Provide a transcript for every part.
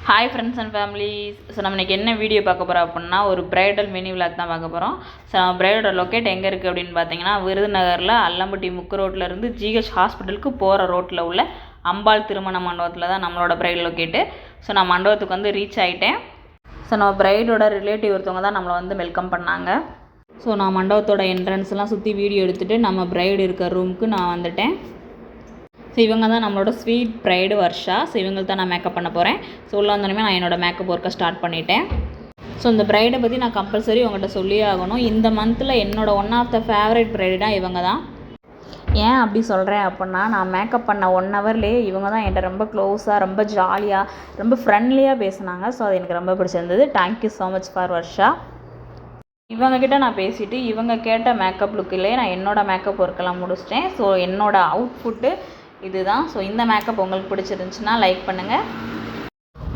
Hi friends and families. So நம்ம இன்றைக்கி என்ன வீடியோ பார்க்க போகிறோம் அப்படின்னா ஒரு ப்ரைடல் மினி விளாக் தான் பார்க்க போகிறோம். ஸோ நம்ம ப்ரைடோட லொக்கேட் எங்கே இருக்குது அப்படின்னு பார்த்தீங்கன்னா விருதுநகரில் அல்லம்பட்டி முக்கு ரோட்லேருந்து ஜிஹெச் ஹாஸ்பிட்டலுக்கு போகிற ரோட்டில் உள்ள அம்பாள் திருமண மண்டபத்தில் தான் நம்மளோட ப்ரைட் லொக்கேட்டு. ஸோ நான் மண்டபத்துக்கு வந்து ரீச் ஆகிட்டேன். ஸோ நம்ம ப்ரைடோட ரிலேட்டிவ் ஒருத்தவங்க தான் நம்மளை வந்து வெல்கம் பண்ணாங்க. ஸோ நான் மண்டபத்தோட என்ட்ரன்ஸ்லாம் சுற்றி வீடியோ எடுத்துகிட்டு நம்ம ப்ரைடு இருக்க ரூமுக்கு நான் வந்துட்டேன். ஸோ இவங்க தான் நம்மளோட ஸ்வீட் ப்ரைடு வர்ஷா. ஸோ இவங்களுக்கு தான் நான் மேக்கப் பண்ண போகிறேன். ஸோ உள்ள வந்தோடனே நான் என்னோடய மேக்கப் ஒர்க்கை ஸ்டார்ட் பண்ணிட்டேன். ஸோ இந்த ப்ரைடை பற்றி நான் கம்பல்சரி உங்கள்கிட்ட சொல்லியே ஆகணும். இந்த மந்தில் என்னோடய ஒன் ஆஃப் த ஃபேவரட் ப்ரைடுனா இவங்க தான். ஏன் அப்படி சொல்கிறேன் அப்படின்னா, நான் மேக்கப் பண்ண 1 ஹவர்லேயே இவங்க தான் என்கிட்ட ரொம்ப க்ளோஸாக, ரொம்ப ஜாலியாக, ரொம்ப ஃப்ரெண்ட்லியாக பேசினாங்க. ஸோ அது எனக்கு ரொம்ப பிடிச்சிருந்தது. Thank you so much for Varsha. இவங்கக்கிட்ட நான் பேசிவிட்டு இவங்க கேட்ட மேக்கப் லுக்கிலே நான் என்னோடய மேக்கப் ஒர்க்கெல்லாம் முடிச்சிட்டேன். ஸோ என்னோடய அவுட்ஃபுட்டு இதுதான். ஸோ இந்த மேக்கப் உங்களுக்கு பிடிச்சிருந்துச்சுன்னா லைக் பண்ணுங்கள்,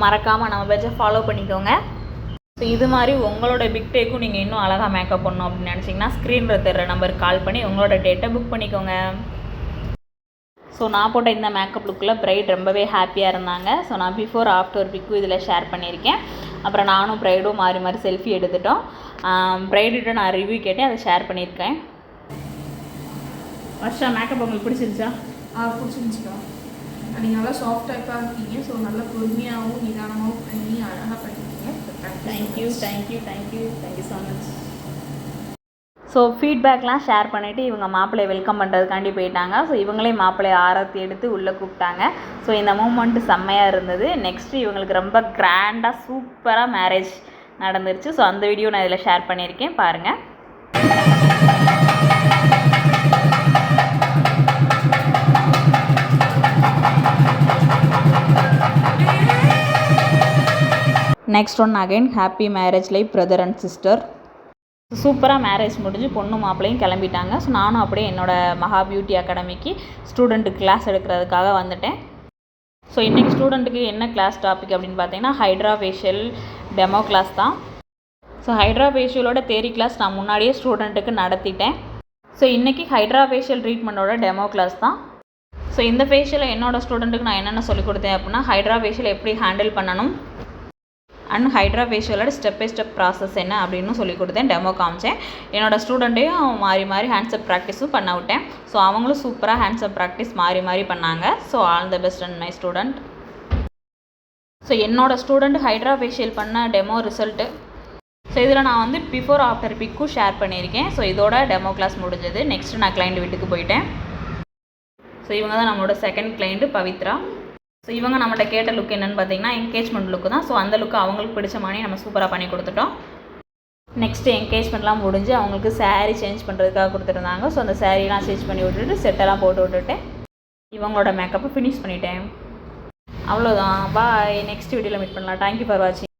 மறக்காமல் நம்ம பேஜை ஃபாலோ பண்ணிக்கோங்க. ஸோ இது மாதிரி உங்களோட பிக் டேக்கும் நீங்கள் இன்னும் அழகாக மேக்கப் பண்ணணும் அப்படின்னு நினச்சிங்கன்னா ஸ்க்ரீனில் தெரிகிற நம்பருக்கு கால் பண்ணி உங்களோட டேட்டை புக் பண்ணிக்கோங்க. ஸோ நான் போட்ட இந்த மேக்கப் லுக்கில் ப்ரைட் ரொம்பவே ஹாப்பியாக இருந்தாங்க. ஸோ நான் பிஃபோர் ஆஃப்டர் பிக்கும் இதில் ஷேர் பண்ணியிருக்கேன். அப்புறம் நானும் ப்ரைடும் மாறி மாறி செல்ஃபி எடுத்துட்டோம். ப்ரைடுகிட்ட நான் ரிவ்யூ கேட்டேன், அதை ஷேர் பண்ணியிருக்கேன். வர்ஷா, மேக்கப் உங்களுக்கு பிடிச்சிருச்சா? பிடிச்சிருந்துச்சிக்கா. நீங்கள் நல்லா சாஃப்ட் டைப்பாக இருக்கீங்க. ஸோ நல்லா பொறுமையாகவும் நிதானமாகவும் பண்ணி அழகாக பண்ணியிருக்கீங்க. Thank you so much. ஸோ ஃபீட்பேக்லாம் ஷேர் பண்ணிவிட்டு இவங்க மாப்பிள்ளையை வெல்கம் பண்ணுறதுக்காண்டி போயிட்டாங்க. ஸோ இவங்களே மாப்பிள்ளையை ஆரத்தி எடுத்து உள்ளே கூப்பிட்டாங்க. ஸோ இந்த மூமெண்ட்டு செம்மையாக இருந்தது. நெக்ஸ்ட்டு இவங்களுக்கு ரொம்ப கிராண்டாக சூப்பராக மேரேஜ் நடந்துருச்சு. ஸோ அந்த வீடியோ நான் இதில் ஷேர் பண்ணியிருக்கேன், பாருங்கள். Next one again happy marriage life brother and sister. சூப்பராக மேரேஜ் முடிஞ்சு பொண்ணு மாப்பிள்ளையும் கிளம்பிட்டாங்க. ஸோ நானும் அப்படியே என்னோடய மகா பியூட்டி அகாடமிக்கு ஸ்டூடெண்ட்டுக்கு கிளாஸ் எடுக்கிறதுக்காக வந்துட்டேன். ஸோ இன்றைக்கி ஸ்டூடெண்ட்டுக்கு என்ன கிளாஸ் டாபிக் அப்படின்னு பார்த்தீங்கன்னா ஹைட்ரா ஃபேஷியல் டெமோ கிளாஸ் தான். ஸோ ஹைட்ரா ஃபேஷியலோட தேரி கிளாஸ் நான் முன்னாடியே ஸ்டூடெண்ட்டுக்கு நடத்திட்டேன். ஸோ இன்றைக்கி ஹைட்ரா ஃபேஷியல் ட்ரீட்மெண்ட்டோட டெமோ கிளாஸ் தான். ஸோ இந்த ஃபேஷியலை என்னோடய ஸ்டூடெண்ட்டுக்கு நான் என்னென்ன சொல்லிக் கொடுத்தேன் அப்படின்னா ஹைட்ரா ஃபேஷியல் எப்படி ஹேண்டில் பண்ணணும் அண்ட் ஹைட்ரா ஃபேஷியலோட ஸ்டெப் பை ஸ்டெப் ப்ராசஸ் என்ன அப்படின்னு சொல்லி கொடுத்தேன், டெமோ காமிச்சேன். என்னோடய ஸ்டூடெண்ட்டையும் மாறி மாறி ஹேண்ட்ஸ்அப் ப்ராக்டிஸும் பண்ண விட்டேன். ஸோ அவங்களும் சூப்பராக ஹேண்ட்ஸ்அப் ப்ராக்டிஸ் மாறி மாறி பண்ணாங்க. So all the best and my student. So என்னோடய ஸ்டூடெண்ட் ஹைட்ரா ஃபேஷியல் பண்ண டெமோ ரிசல்ட்டு. ஸோ இதில் நான் வந்து பிஃபோர் ஆஃப்டர் பிக்கும் ஷேர் பண்ணியிருக்கேன். ஸோ இதோட டெமோ கிளாஸ் முடிஞ்சது. நெக்ஸ்ட்டு நான் கிளைண்ட் வீட்டுக்கு போயிட்டேன். ஸோ இவங்க தான் நம்மளோட செகண்ட் கிளைண்ட்டு பவித்ரா. ஸோ இவங்க நம்மகிட்ட கேட்ட லுக் என்னென்னு பார்த்தீங்கன்னா என்கேஜ்மெண்ட் லுக்கு தான். ஸோ அந்த லுக்கு அவங்களுக்கு பிடிச்ச மாதிரி நம்ம சூப்பராக பண்ணி கொடுத்துட்டோம். நெக்ஸ்ட்டு என்கேஜ்மெண்ட்லாம் முடிஞ்சு அவங்களுக்கு சாரீ சேஞ்ச் பண்ணுறதுக்காக கொடுத்துருந்தாங்க. ஸோ அந்த சாரீலாம் சேஞ்ச் பண்ணி விட்டுட்டு செட்டெல்லாம் போட்டு விட்டுட்டு இவங்களோட மேக்கப்பை ஃபினிஷ் பண்ணிட்டேன். அவ்வளோதான். பாய். நெக்ஸ்ட் வீடியோவில் மீட் பண்ணலாம். தேங்க்யூ ஃபார் வாட்சிங்.